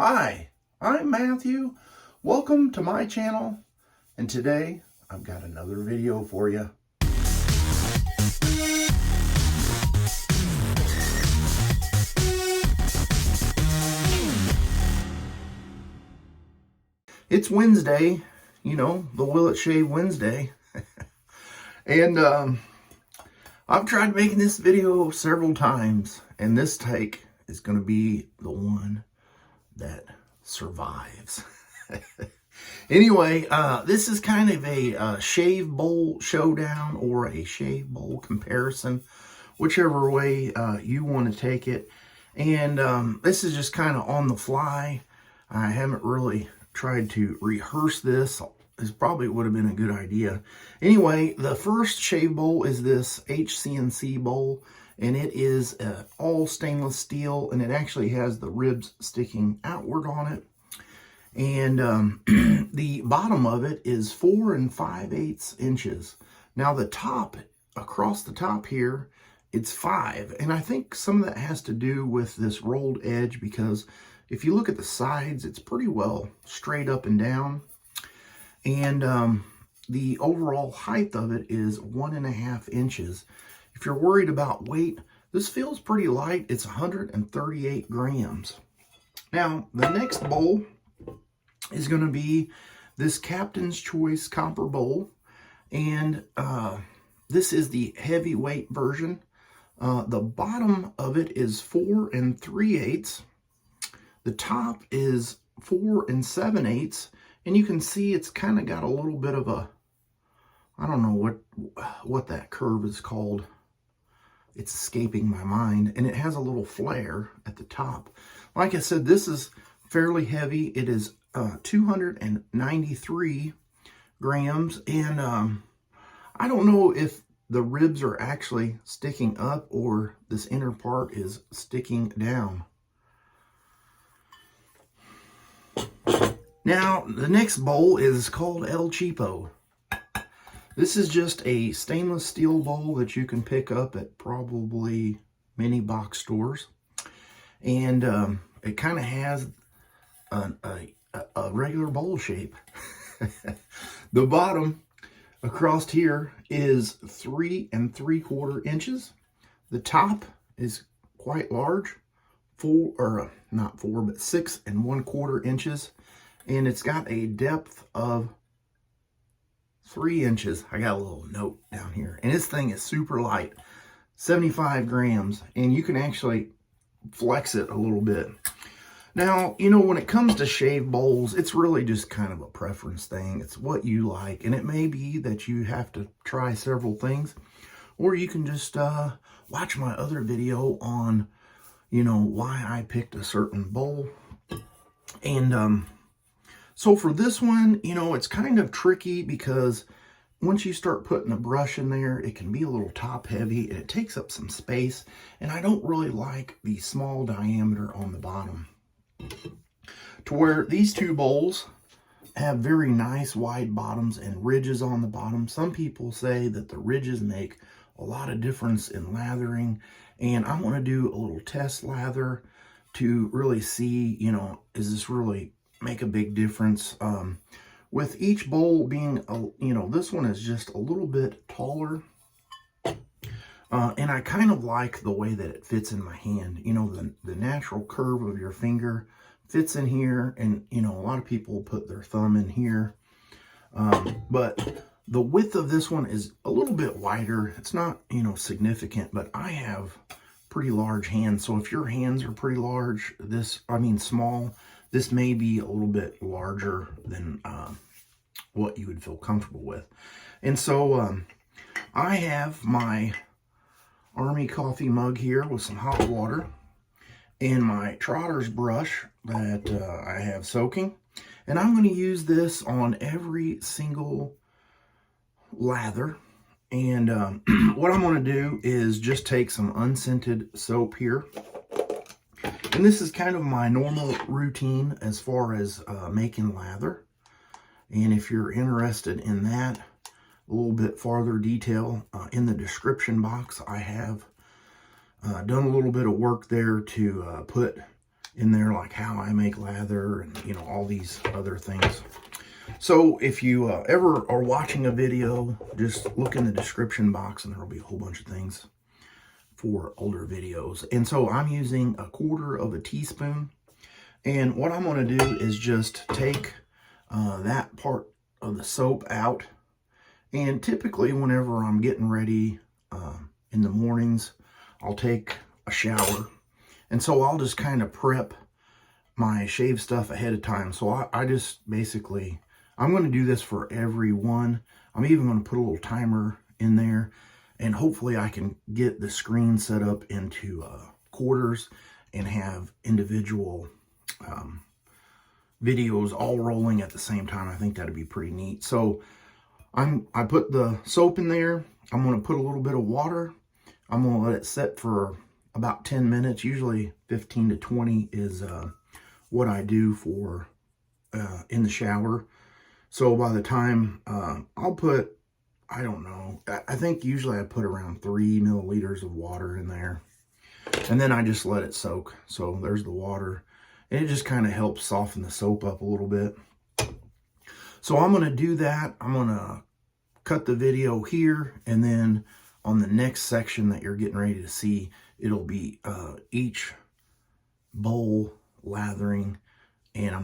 Hi, I'm Matthew. Welcome to my channel, and today I've got another video for you. It's Wednesday, you know, the Will It Shave Wednesday. And I've tried making this video several times, and this take is going to be the one that survives. Anyway, this is kind of a shave bowl showdown or a shave bowl comparison, whichever way you want to take it. And this is just kind of on the fly. I haven't really tried to rehearse this. This probably would have been a good idea. Anyway, the first shave bowl is this HC&C bowl, and it is all stainless steel, and it actually has the ribs sticking outward on it. And the bottom of it is 4 5/8 inches. Now the top, across the top here, it's 5, and I think some of that has to do with this rolled edge, because if you look at the sides, it's pretty well straight up and down. And the overall height of it is 1.5 inches. If you're worried about weight, this feels pretty light. It's 138 grams. Now, the next bowl is going to be this Captain's Choice copper bowl. And this is the heavyweight version. The bottom of it is 4 3/8. The top is 4 7/8. And you can see it's kind of got a little bit of a, I don't know what that curve is called. It's escaping my mind. And it has a little flare at the top. Like I said, this is fairly heavy. It is 293 grams. And I don't know if the ribs are actually sticking up or this inner part is sticking down. Now, the next bowl is called El Cheapo. This is just a stainless steel bowl that you can pick up at probably many box stores. And it kind of has a regular bowl shape. The bottom across here is 3 3/4 inches. The top is quite large, 6 1/4 inches. And it's got a depth of 3 inches. I got a little note down here. And this thing is super light, 75 grams. And you can actually flex it a little bit. Now, you know, when it comes to shave bowls, it's really just kind of a preference thing. It's what you like. And it may be that you have to try several things. Or you can just watch my other video on, you know, why I picked a certain bowl. And so for this one, you know, it's kind of tricky because once you start putting a brush in there, it can be a little top heavy and it takes up some space. And I don't really like the small diameter on the bottom. To where these two bowls have very nice wide bottoms and ridges on the bottom. Some people say that the ridges make a lot of difference in lathering. And I want to do a little test lather to really see, you know, is this really make a big difference. With each bowl being, you know, this one is just a little bit taller. And I kind of like the way that it fits in my hand. You know, the natural curve of your finger fits in here. And, you know, a lot of people put their thumb in here. But the width of this one is a little bit wider. It's not, you know, significant, but I have pretty large hands. So if your hands are pretty large, small, this may be a little bit larger than what you would feel comfortable with. And so I have my Army coffee mug here with some hot water and my Trotter's brush that I have soaking. And I'm going to use this on every single lather. And what I'm going to do is just take some unscented soap here. And this is kind of my normal routine as far as making lather. And if you're interested in that, a little bit farther detail in the description box, I have done a little bit of work there to put in there, like how I make lather and, you know, all these other things. So if you ever are watching a video, just look in the description box and there'll be a whole bunch of things for older videos. And so I'm using 1/4 teaspoon. And what I'm going to do is just take that part of the soap out. And typically whenever I'm getting ready in the mornings, I'll take a shower. And so I'll just kind of prep my shave stuff ahead of time. So I just basically, I'm going to do this for every one. I'm even going to put a little timer in there. And hopefully I can get the screen set up into quarters and have individual videos all rolling at the same time. I think that'd be pretty neat. So I put the soap in there. I'm going to put a little bit of water. I'm going to let it set for about 10 minutes. Usually 15 to 20 is what I do for in the shower. So by the time I'll put, I don't know, I think usually I put around 3 milliliters of water in there. And then I just let it soak. So there's the water. And it just kind of helps soften the soap up a little bit. So I'm going to do that. I'm going to cut the video here. And then on the next section that you're getting ready to see, it'll be each bowl lathering. And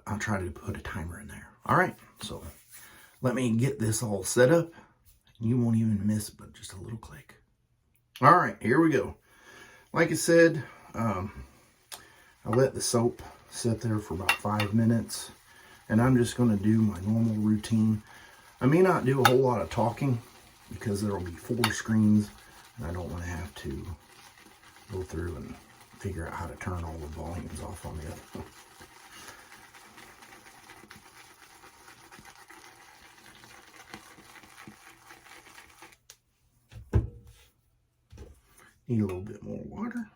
I'll try to put a timer in there. All right. So let me get this all set up. You won't even miss but just a little click. All right, here we go. Like I said, I let the soap sit there for about 5 minutes, and I'm just going to do my normal routine. I may not do a whole lot of talking because there will be 4 screens, and I don't want to have to go through and figure out how to turn all the volumes off on the other one. Need a little bit more water.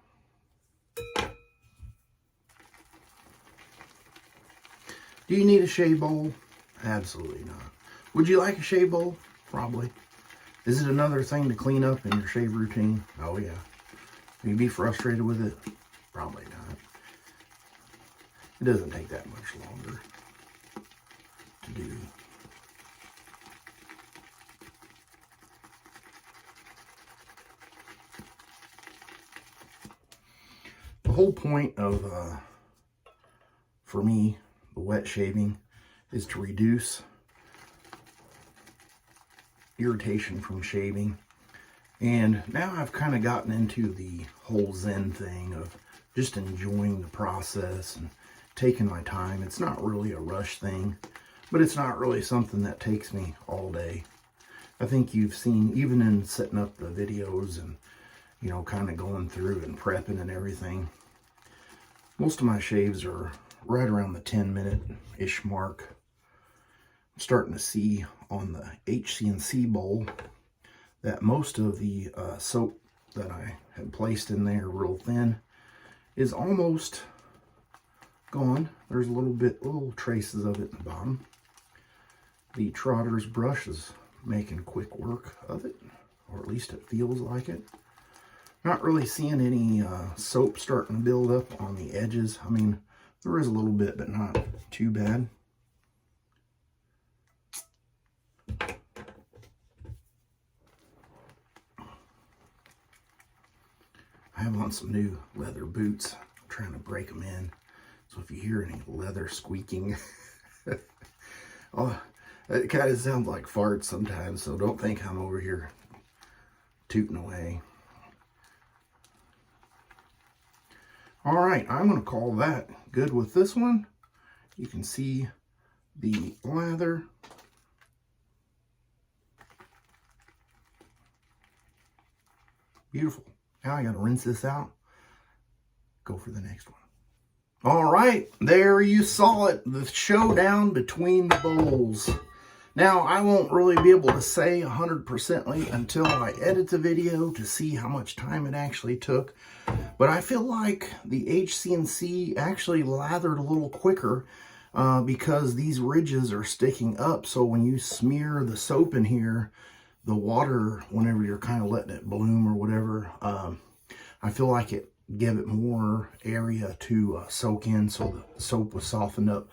Do you need a shave bowl? Absolutely not. Would you like a shave bowl? Probably. Is it another thing to clean up in your shave routine? Oh yeah. Will you be frustrated with it? Probably not. It doesn't take that much longer to do. The whole point of, for me, the wet shaving is to reduce irritation from shaving. And now I've kind of gotten into the whole Zen thing of just enjoying the process and taking my time. It's not really a rush thing, but it's not really something that takes me all day. I think you've seen, even in setting up the videos and, you know, kind of going through and prepping and everything, most of my shaves are right around the 10-minute-ish mark. I'm starting to see on the HC&C bowl that most of the soap that I had placed in there real thin is almost gone. There's little traces of it at the bottom. The Trotter's brush is making quick work of it, or at least it feels like it. Not really seeing any soap starting to build up on the edges. I mean, there is a little bit, but not too bad. I have on some new leather boots. I'm trying to break them in. So if you hear any leather squeaking, oh, it kind of sounds like farts sometimes. So don't think I'm over here tooting away. All right, I'm going to call that good with this one. You can see the lather. Beautiful. Now I got to rinse this out. Go for the next one. All right, there you saw it. The showdown between the bowls. Now, I won't really be able to say 100% until I edit the video to see how much time it actually took. But I feel like the HC&C actually lathered a little quicker because these ridges are sticking up. So when you smear the soap in here, the water, whenever you're kind of letting it bloom or whatever, I feel like it give it more area to soak in, so the soap was softened up.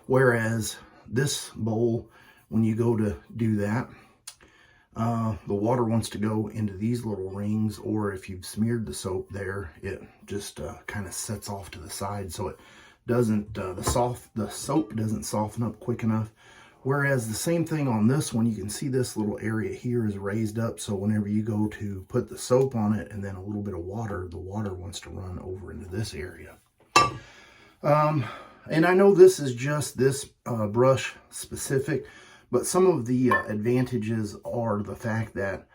Whereas this bowl, when you go to do that, the water wants to go into these little rings, or if you've smeared the soap there, it just kind of sets off to the side, so it doesn't, the soap doesn't soften up quick enough. Whereas the same thing on this one, you can see this little area here is raised up, so whenever you go to put the soap on it and then a little bit of water, the water wants to run over into this area. And I know this is just this brush specific, but some of the advantages are the fact that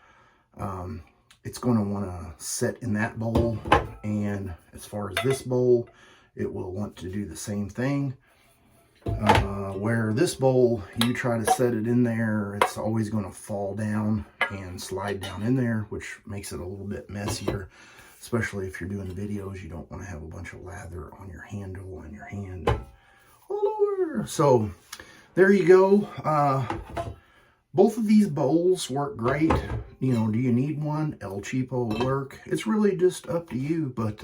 it's going to want to set in that bowl, and as far as this bowl, it will want to do the same thing. Where this bowl, you try to set it in there, it's always going to fall down and slide down in there, which makes it a little bit messier, especially if you're doing videos. You don't want to have a bunch of lather on your handle and your hand all over. So there you go. Both of these bowls work great. You know, do you need one? El Cheapo will work. It's really just up to you, but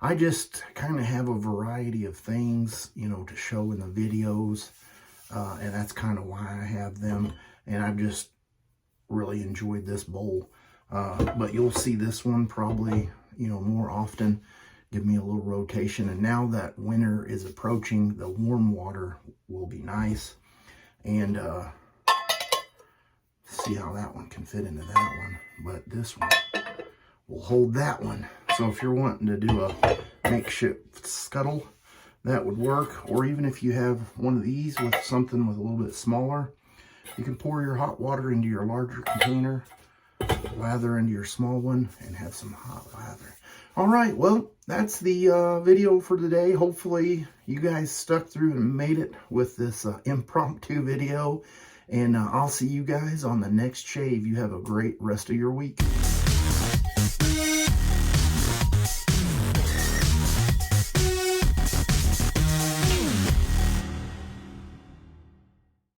I just kind of have a variety of things, you know, to show in the videos, and that's kind of why I have them, and I've just really enjoyed this bowl. But you'll see this one probably, you know, more often. Give me a little rotation, and now that winter is approaching, the warm water will be nice, and see how that one can fit into that one, but this one will hold that one. So if you're wanting to do a makeshift scuttle, that would work. Or even if you have one of these with something with a little bit smaller, you can pour your hot water into your larger container, lather into your small one, and have some hot lather. All right, well, that's the video for today. Hopefully you guys stuck through and made it with this impromptu video. And I'll see you guys on the next shave. You have a great rest of your week.